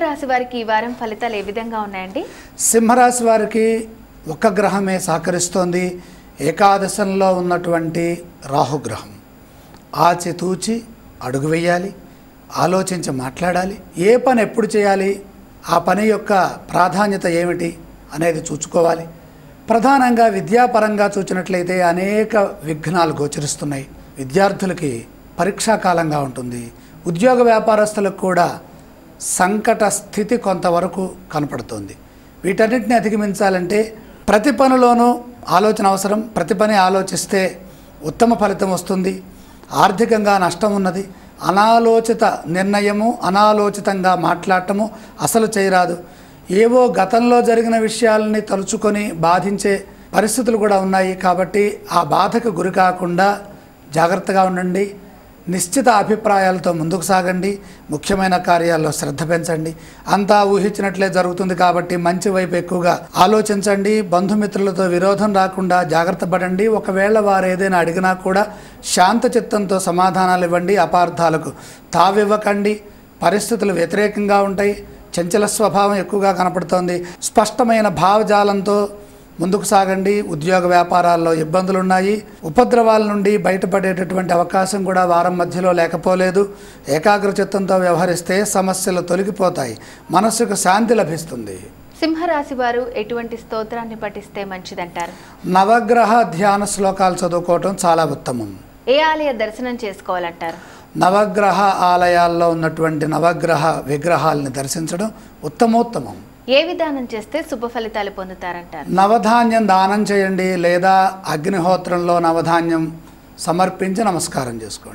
సింహరాశి వారికి ఈ వారం ఫలితాలు ఏ విధంగా ఉన్నాయండి? సింహరాశి వారికి ఒక గ్రహమే సహకరిస్తోంది. ఏకాదశంలో ఉన్నటువంటి రాహుగ్రహం. ఆచితూచి అడుగు వేయాలి, ఆలోచించి మాట్లాడాలి. ఏ పని ఎప్పుడు చేయాలి, ఆ పని యొక్క ప్రాధాన్యత ఏమిటి అనేది చూసుకోవాలి. ప్రధానంగా విద్యాపరంగా చూసినట్లయితే అనేక విఘ్నాలు గోచరిస్తున్నాయి. విద్యార్థులకి పరీక్షాకాలంగా ఉంటుంది. ఉద్యోగ వ్యాపారస్తులకు కూడా సంకట స్థితి కొంతవరకు కనపడుతుంది. వీటన్నిటిని అధిగమించాలంటే ప్రతి పనిలోనూ ఆలోచన అవసరం. ప్రతి పని ఆలోచిస్తే ఉత్తమ ఫలితం వస్తుంది. ఆర్థికంగా నష్టం ఉన్నది. అనాలోచిత నిర్ణయము, అనాలోచితంగా మాట్లాడటము అసలు చేయరాదు. ఏవో గతంలో జరిగిన విషయాలని తలుచుకొని బాధించే పరిస్థితులు కూడా ఉన్నాయి. కాబట్టి ఆ బాధకు గురి కాకుండా జాగ్రత్తగా ఉండండి. నిశ్చిత అభిప్రాయాలతో ముందుకు సాగండి. ముఖ్యమైన కార్యాల్లో శ్రద్ధ పెంచండి. అంతా ఊహించినట్లే జరుగుతుంది కాబట్టి మంచి వైపు ఎక్కువగా ఆలోచించండి. బంధుమిత్రులతో విరోధం రాకుండా జాగ్రత్త పడండి. ఒకవేళ వారు ఏదైనా అడిగినా కూడా శాంత చిత్తంతో సమాధానాలు ఇవ్వండి. అపార్థాలకు తావివ్వకండి. పరిస్థితులు వ్యతిరేకంగా ఉంటాయి. చంచల స్వభావం ఎక్కువగా కనపడుతోంది. స్పష్టమైన భావజాలంతో ముందుకు సాగండి. ఉద్యోగ వ్యాపారాల్లో ఇబ్బందులు ఉన్నాయి. ఉపద్రవాల నుండి బయటపడేటటువంటి అవకాశం కూడా వారం మధ్యలో లేకపోలేదు. ఏకాగ్ర చిత్తంతో వ్యవహరిస్తే సమస్యలు తొలగిపోతాయి. మనస్సుకు శాంతి లభిస్తుంది. సింహరాశి వారు ఎటువంటి స్తోత్రాన్ని పఠిస్తే మంచిదంటారు? నవగ్రహ ధ్యాన శ్లోకాలు చదువుకోవటం చాలా ఉత్తమం. ఏ ఆలయ దర్శనం చేసుకోవాలంటారు? నవగ్రహ ఆలయాల్లో ఉన్నటువంటి నవగ్రహ విగ్రహాలని దర్శించడం ఉత్తమోత్తమం. ఏ విధానం చేస్తే శుభ ఫలితాలు పొందుతారంటారు? నవధాన్యం దానం చేయండి, లేదా అగ్నిహోత్రంలో నవధాన్యం సమర్పించి నమస్కారం చేసుకోండి.